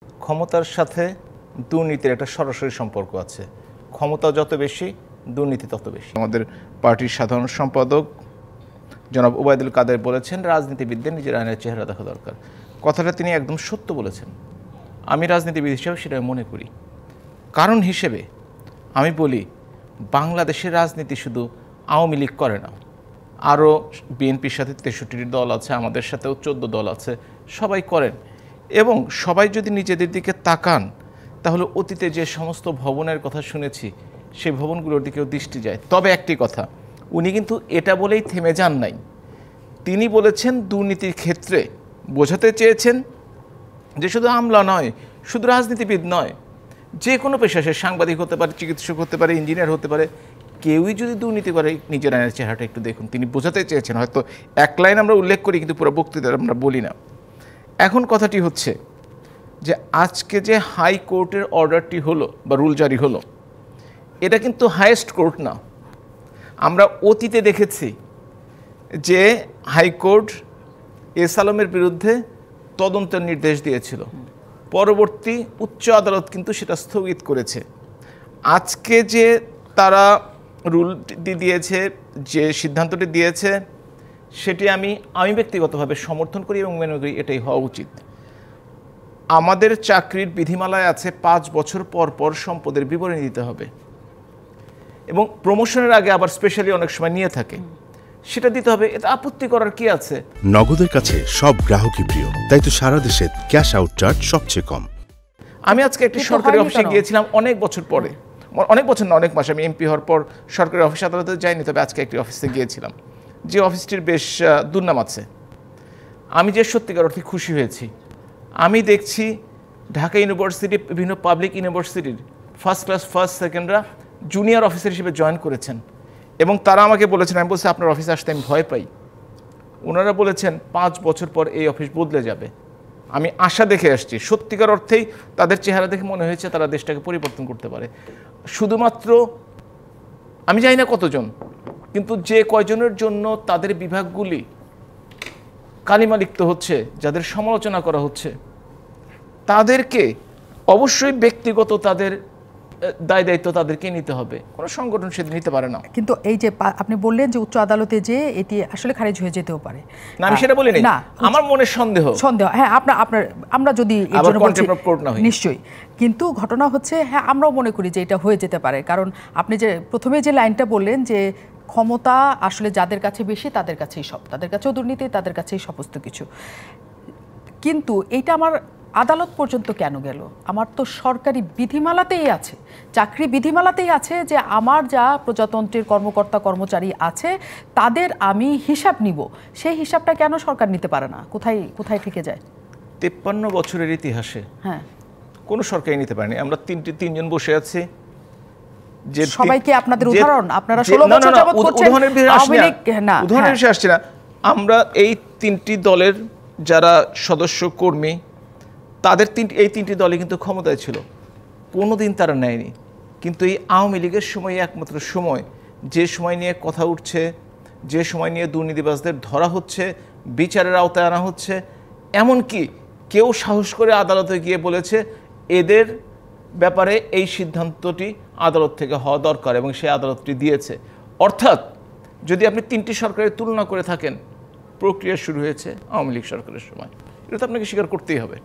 ক্ষমতার সাথে দুর্নীতির একটা সরাসরি সম্পর্ক আছে। ক্ষমতা যত বেশি, দুর্নীতি তত বেশি। আমাদের পার্টির সাধারণ সম্পাদক জনাব ওবায়দুল কাদের বলেছেন, রাজনীতিবিদদের নিজের আইনের চেহারা দেখা দরকার। কথাটা তিনি একদম সত্য বলেছেন। আমি রাজনীতিবিদ হিসেবে সেটা মনে করি। কারণ হিসেবে আমি বলি, বাংলাদেশের রাজনীতি শুধু আওয়ামী লীগ করে না, আরও বিএনপির সাথে 63টি দল আছে, আমাদের সাথেও 14 দল আছে, সবাই করেন। এবং সবাই যদি নিজেদের দিকে তাকান, তাহলে অতীতে যে সমস্ত ভবনের কথা শুনেছি, সেই ভবনগুলোর দিকেও দৃষ্টি যায়। তবে একটি কথা, উনি কিন্তু এটা বলেই থেমে যান নাই। তিনি বলেছেন দুর্নীতির ক্ষেত্রে বোঝাতে চেয়েছেন যে শুধু আমলা নয়, শুধু রাজনীতিবিদ নয়, যে কোনো পেশা, সে সাংবাদিক হতে পারে, চিকিৎসক হতে পারে, ইঞ্জিনিয়ার হতে পারে, কেউই যদি দুর্নীতি করে নিজের আইনের চেহারাটা একটু দেখুন। তিনি বোঝাতে চেয়েছেন, হয়তো এক লাইন আমরা উল্লেখ করি কিন্তু পুরো বক্তৃতা আমরা বলি না। এখন কথাটি হচ্ছে যে আজকে যে হাইকোর্টের অর্ডারটি হলো বা রুল জারি হলো, এটা কিন্তু হাইয়েস্ট কোর্ট না। আমরা অতীতে দেখেছি যে হাইকোর্ট এস আলমের বিরুদ্ধে তদন্তের নির্দেশ দিয়েছিল, পরবর্তী উচ্চ আদালত কিন্তু সেটা স্থগিত করেছে। আজকে যে তারা রুলটি দিয়েছে, যে সিদ্ধান্তটি দিয়েছে, সেটি আমি ব্যক্তিগতভাবে সমর্থন করি এবং মনে করি এটাই হওয়া উচিত। আমাদের চাকরির বিধিমালায় আছে 5 বছর পর পর সম্পদের বিবরণী দিতে হবে, এবং প্রমোশনের আগে আবার স্পেশালি অনেক সময় নিয়ে থাকে, সেটা দিতে হবে। এটা আপত্তি করার কি আছে? নগদের কাছে সব গ্রাহকই প্রিয়, তাই তো সারা দেশে ক্যাশ আউট চার্জ সবচেয়ে কম। আমি আজকে একটি সরকারি অফিসে গিয়েছিলাম অনেক বছর পরে, অনেক বছর না, অনেক মাস। আমি এমপি হওয়ার পর সরকারি অফিস আদালতে যাইনি, তবে আজকে একটি অফিসে গিয়েছিলাম, যে অফিসটির বেশ দুর্নাম আছে। আমি যে সত্যিকার অর্থে খুশি হয়েছি, আমি দেখছি ঢাকা ইউনিভার্সিটি, বিভিন্ন পাবলিক ইউনিভার্সিটির ফার্স্ট ক্লাস ফার্স্ট সেকেন্ডরা জুনিয়র অফিসার হিসেবে জয়েন করেছেন, এবং তারা আমাকে বলেছেন, আমি বলছি আপনার অফিসে আসতে আমি ভয় পাই। ওনারা বলেছেন 5 বছর পর এই অফিস বদলে যাবে। আমি আশা দেখে আসছি, সত্যিকার অর্থেই তাদের চেহারা দেখে মনে হয়েছে তারা দেশটাকে পরিবর্তন করতে পারে। শুধুমাত্র আমি জানি না কতজন, কিন্তু যে কয়জনের জন্য তাদের বিভাগগুলি কালিমা লিপ্ত হচ্ছে, যাদের সমালোচনা করা হচ্ছে, তাদেরকে অবশ্যই ব্যক্তিগত তাদের দায় দায়িত্ব তাদেরকে নিতে হবে। কোনো সংগঠন সেটা নিতে পারে না। কিন্তু এই যে আপনি বললেন যে উচ্চ আদালতে যে এটি আসলে খারিজ হয়ে যেতেও পারে, না আমি সেটা বলিনি, আমার মনে সন্দেহ। হ্যাঁ, আপনার আমরা যদি নিশ্চয়ই, কিন্তু ঘটনা হচ্ছে, হ্যাঁ আমরাও মনে করি যে এটা হয়ে যেতে পারে। কারণ আপনি যে প্রথমে যে লাইনটা বললেন যে ক্ষমতা আসলে যাদের কাছে বেশি তাদের কাছেই সব, তাদের কাছেও দুর্নীতি, তাদের কাছেই সমস্ত কিছু। কিন্তু এইটা আমার আদালত পর্যন্ত কেন গেল? আমার তো সরকারি বিধিমালাতেই আছে, চাকরি বিধিমালাতেই আছে যে আমার যা প্রজাতন্ত্রের কর্মকর্তা কর্মচারী আছে তাদের আমি হিসাব নিব। সেই হিসাবটা কেন সরকার নিতে পারে না? কোথায় কোথায় থেকে যায়? 53 বছরের ইতিহাসে হ্যাঁ কোনো সরকারই নিতে পারেনি। আমরা তিনজন বসে আছি, যে সবাইকে আপনাদের উদাহরণ, আপনারা 16 বছর যাবত করছেন, উদাহরণের বিষয়ে আসছে না। আমরা এই 3টি দলের যারা সদস্য কর্মী, তাদের এই 3টি দলে কিন্তু ক্ষমতায় ছিল, কোনোদিন তারা নেয়নি। কিন্তু এই আওয়ামী লীগের সময় একমাত্র সময়, যে সময় নিয়ে কথা উঠছে, যে সময় নিয়ে দুর্নীতিবাজদের ধরা হচ্ছে, বিচারের আওতায় আনা হচ্ছে, এমনকি কেউ সাহস করে আদালতে গিয়ে বলেছে এদের ব্যাপারে এই সিদ্ধান্তটি আদালত থেকে হওয়া দরকার, এবং সেই আদালতটি দিয়েছে। অর্থাৎ যদি আপনি 3টি সরকারের তুলনা করে থাকেন, প্রক্রিয়া শুরু হয়েছে আওয়ামী লীগ সরকারের সময়। এটা তো আপনাকে স্বীকার করতেই হবে।